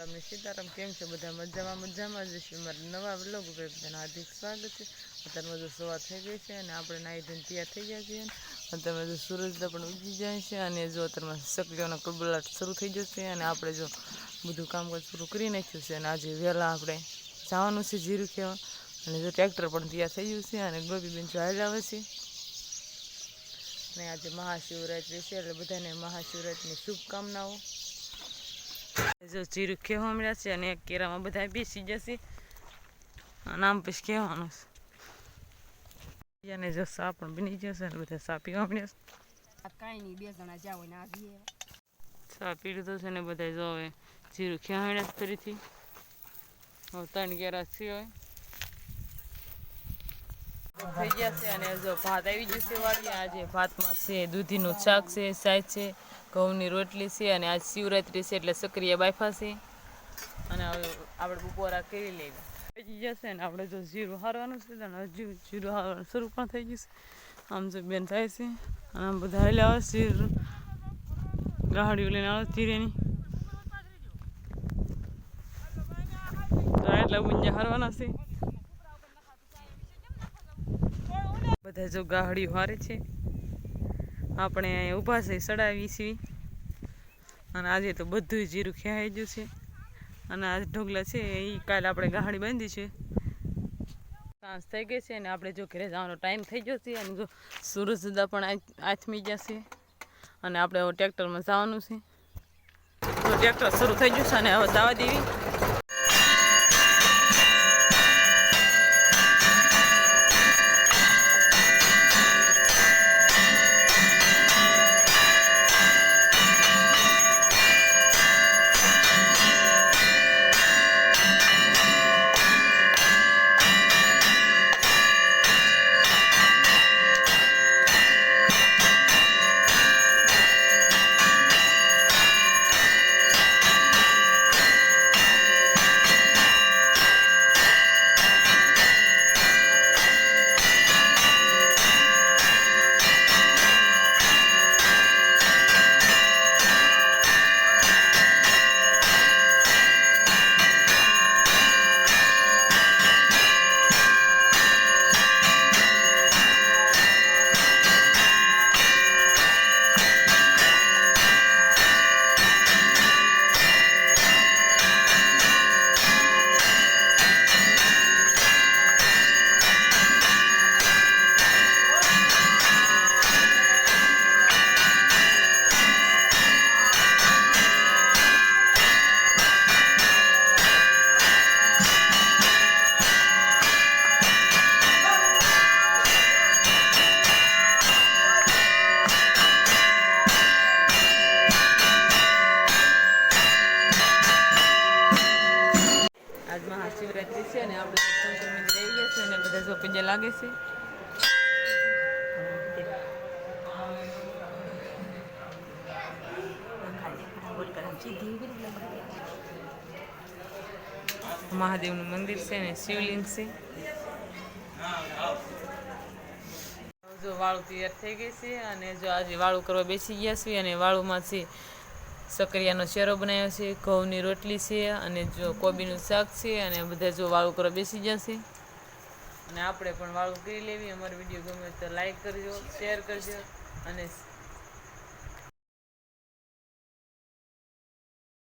રામ સીતારામ કેમ છે બધા મજામાં જઈશું મારા નવા વ્લોગ ઉપર બધાનું હાર્દિક સ્વાગત છે। અત્યારમાં જો સવાર થઈ ગઈ છે અને આપણે નાહી ધોઈને તૈયાર થઈ ગયા છીએ। અત્યારમાં જો સૂરજ પણ ઉગી જાય છે અને જો અત્યારમાં સકડીઓનો કલબલાટ શરૂ થઈ જશે અને આપણે જો બધું કામકાજ પૂરું કરી નાખ્યું છે અને આજે વહેલા આપણે જવાનું છે જીરું ખેવા અને જો ટ્રેક્ટર પણ તૈયાર થઈ ગયું છે અને ગોપીબેન જો હાલ આવે છે અને આજે મહાશિવરાત્રિ છે એટલે બધાને મહાશિવરાત્રિની શુભકામનાઓ। જો જીરું ખેવા મળ્યા છે અને એક કેરામાં બધા બેસી જશે અને આમ પછી કહેવાનું છે અને જો સા પણ બની જશે અને બધા સા પીવા મળ્યા છે। સા પી લીધો છે ને બધા જો હવે જીરું ખેવા મળ્યા છે ફરીથી હવે 3 કેરા છે હવે થઈ ગયા છે અને જો ભાત આવી જશે વાળી આજે ભાતમાં છે દૂધીનું શાક છે સાય છે ઘઉંની રોટલી છે અને આજ શિવરાત્રિ છે એટલે સક્રિય બાફા છે અને હવે આપણે બપોરા કરી લેવી થઈ જશે ને આપણે જો જીરું હારવાનું છે અને જીરું હારવાનું શરૂ પણ થઈ ગયું છે। આમ જો બેન થાય છે અને આમ બધા હાલે આવે જીરું ગાહડીઓ લઈને આવે જીરેની એટલા ગુંજા હારવાના છે બધા જો ગાહડીઓ હારે છે આપણે ઊભા છે સડાવી છીએ અને આજે તો બધું જીરું ખેવાઈ ગયું છે અને આજ ઢોગલા છે એ કાલે આપણે ગાહડી બાંધી છે સાંજ થઈ ગઈ છે અને આપણે જો ઘરે જવાનો ટાઈમ થઈ ગયો છે અને જો સૂરજદા પણ આથમી જશે અને આપણે હવે ટ્રેક્ટરમાં જવાનું છે તો ટ્રેક્ટર શરૂ થઈ ગયું છે અને હવે જવા દેવી। આજ મહાશિવરાત્રિ છે અને આપણે શંકર મંદિર આવી ગયા છે અને બધા જો પૂજા લાગે છે મહાદેવનું મંદિર છે અને શિવલિંગ છે। જો વાળું તૈયાર થઈ ગઈ છે અને જો આજે વાળું કરવા બેસી ગયા છે અને વાળુમાં છે સકરિયાનો શેરો બનાવ્યો છે ઘઉંની રોટલી છે અને જો કોબીનું શાક છે અને બધા જો વાળું કરવા બેસી જશે અને આપણે પણ વાળું કરી લેવી। અમારો વિડીયો ગમે તો લાઈક કરજો શેર કરજો અને